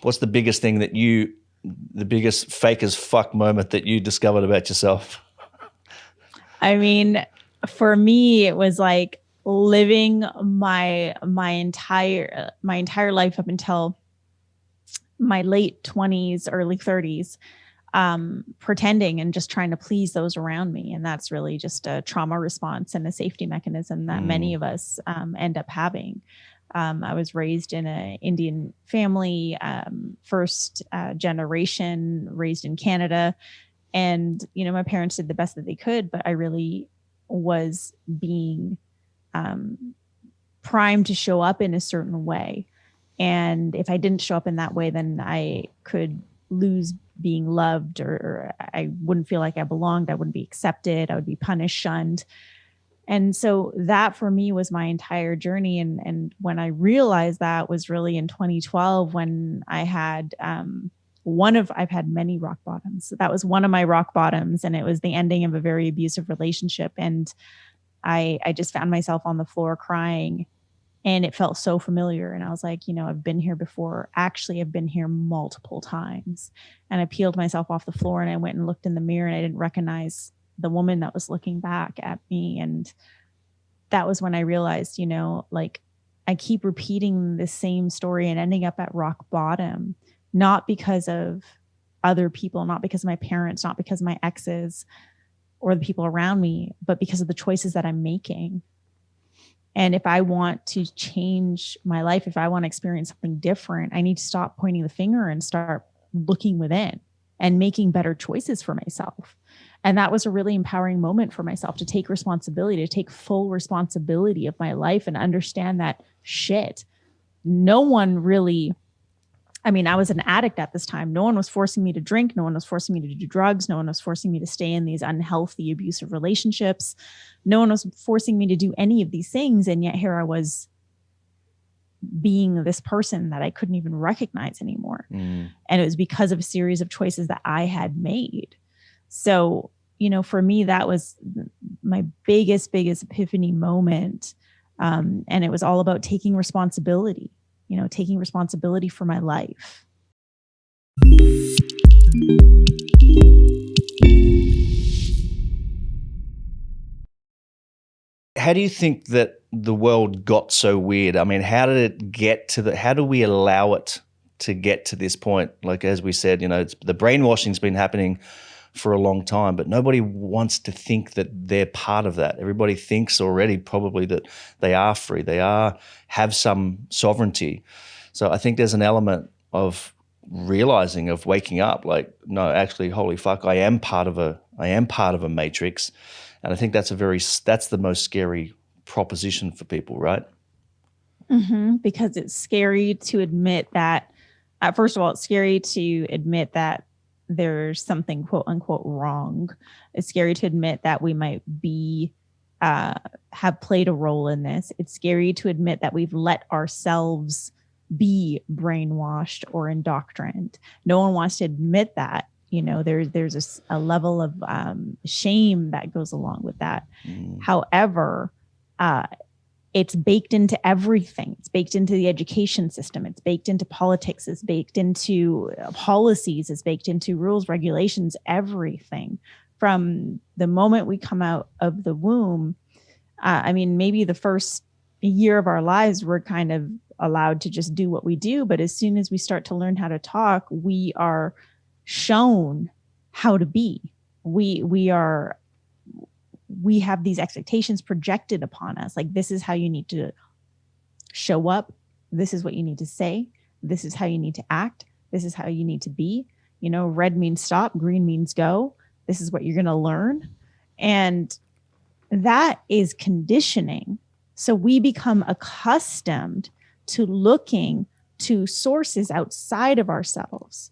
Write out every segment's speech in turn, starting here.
What's the biggest thing that the biggest fake as fuck moment that you discovered about yourself? I mean, for me, it was like living my entire life up until my late 20s, early 30s, pretending and just trying to please those around me. And that's really just a trauma response and a safety mechanism that many of us end up having. I was raised in an Indian family, first generation, raised in Canada. And, you know, my parents did the best that they could, but I really was being primed to show up in a certain way. And if I didn't show up in that way, then I could lose being loved, or I wouldn't feel like I belonged. I wouldn't be accepted. I would be punished, shunned. And so that for me was my entire journey. And when I realized that was really in 2012, when I had I've had many rock bottoms. So that was one of my rock bottoms. And it was the ending of a very abusive relationship. And I just found myself on the floor crying, and it felt so familiar. And I was like, you know, I've been here before. Actually, I've been here multiple times. And I peeled myself off the floor, and I went and looked in the mirror, and I didn't recognize the woman that was looking back at me. And that was when I realized, you know, like, I keep repeating the same story and ending up at rock bottom, not because of other people, not because of my parents, not because of my exes or the people around me, but because of the choices that I'm making. And if I want to change my life, if I want to experience something different, I need to stop pointing the finger and start looking within and making better choices for myself. And that was a really empowering moment for myself, to take responsibility, to take full responsibility of my life and understand that shit, no one really, I mean, I was an addict at this time. No one was forcing me to drink. No one was forcing me to do drugs. No one was forcing me to stay in these unhealthy, abusive relationships. No one was forcing me to do any of these things. And yet here I was being this person that I couldn't even recognize anymore. And it was because of a series of choices that I had made. So, you know, for me, that was my biggest epiphany moment. And it was all about taking responsibility, you know, taking responsibility for my life. How do you think that the world got so weird? I mean, how did it get to how do we allow it to get to this point? Like, as we said, you know, the brainwashing's been happening for a long time, but nobody wants to think that they're part of that. Everybody thinks already probably that they are free, have some sovereignty. So I think there's an element of realizing, of waking up, like, no, actually, holy fuck, I am part of a matrix. And I think that's the most scary proposition for people, right? Because it's scary to admit that, first of all, it's scary to admit that there's something quote unquote wrong. It's scary to admit that we might be, have played a role in this. It's scary to admit that we've let ourselves be brainwashed or indoctrined. No one wants to admit that. You know, there's a level of shame that goes along with that. However, it's baked into everything. It's baked into the education system. It's baked into politics. It's baked into policies. It's baked into rules, regulations, everything. From the moment we come out of the womb, I mean, maybe the first year of our lives, we're kind of allowed to just do what we do. But as soon as we start to learn how to talk, we are shown how to be. We have these expectations projected upon us. Like, this is how you need to show up. This is what you need to say. This is how you need to act. This is how you need to be. You know, red means stop. Green means go. This is what you're going to learn. And that is conditioning. So we become accustomed to looking to sources outside of ourselves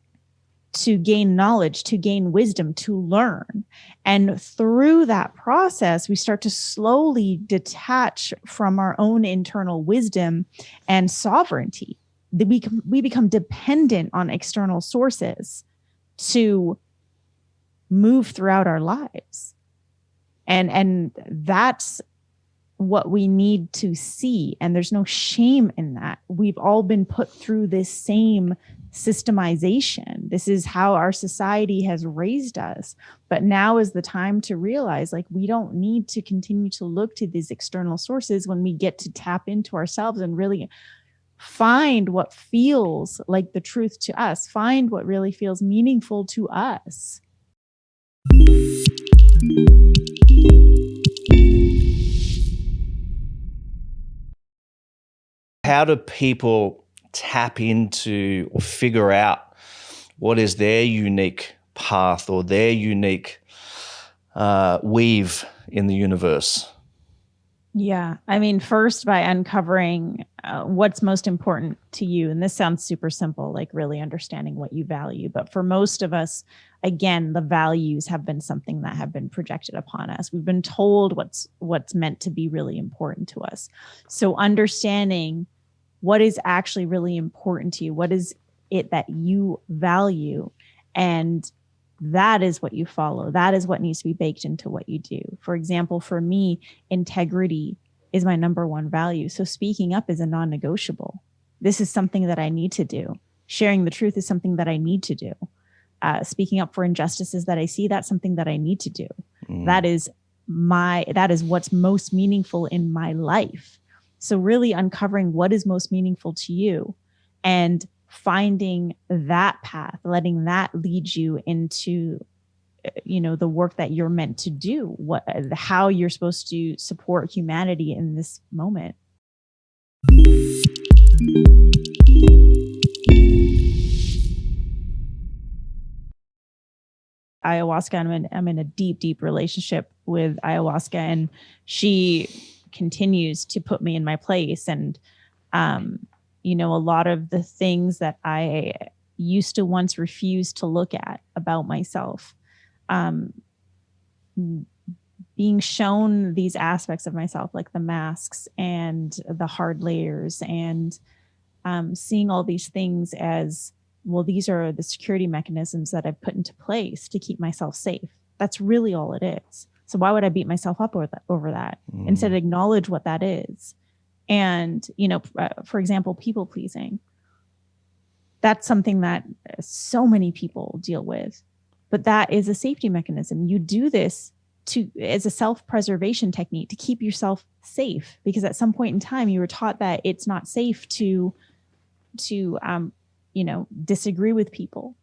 to gain knowledge, to gain wisdom, to learn. And through that process, we start to slowly detach from our own internal wisdom and sovereignty. We become dependent on external sources to move throughout our lives. And that's what we need to see. And there's no shame in that. We've all been put through this same systemization. This is how our society has raised us. But now is the time to realize, like, we don't need to continue to look to these external sources when we get to tap into ourselves and really find what feels like the truth to us, find what really feels meaningful to us. How do people tap into or figure out what is their unique path or their unique weave in the universe? Yeah. I mean, first by uncovering what's most important to you. And this sounds super simple, like really understanding what you value. But for most of us, again, the values have been something that have been projected upon us. We've been told what's meant to be really important to us. So understanding what is actually really important to you, what is it that you value, and that is what you follow. That is what needs to be baked into what you do. For example, for me, integrity is my number one value. So speaking up is a non-negotiable. This is something that I need to do. Sharing the truth is something that I need to do. Speaking up for injustices that I see, that's something that I need to do. That is what's most meaningful in my life. So really uncovering what is most meaningful to you and finding that path, letting that lead you into, the work that you're meant to do, how you're supposed to support humanity in this moment. Ayahuasca, I'm in a deep, deep relationship with ayahuasca, and she continues to put me in my place. And, a lot of the things that I used to once refuse to look at about myself, being shown these aspects of myself, like the masks and the hard layers, and seeing all these things as, well, these are the security mechanisms that I've put into place to keep myself safe. That's really all it is. So why would I beat myself up over that? Instead, acknowledge what that is. And, for example, people pleasing. That's something that so many people deal with, but that is a safety mechanism. You do this as a self-preservation technique to keep yourself safe, because at some point in time you were taught that it's not safe to disagree with people,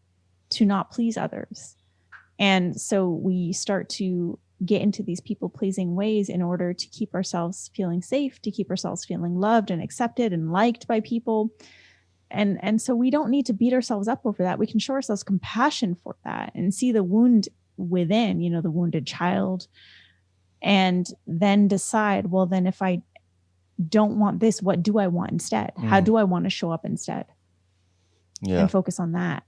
to not please others. And so we start to get into these people pleasing ways in order to keep ourselves feeling safe, to keep ourselves feeling loved and accepted and liked by people. And so we don't need to beat ourselves up over that. We can show ourselves compassion for that and see the wound within, the wounded child, and then decide, well, then if I don't want this, what do I want instead? How do I want to show up instead? And focus on that.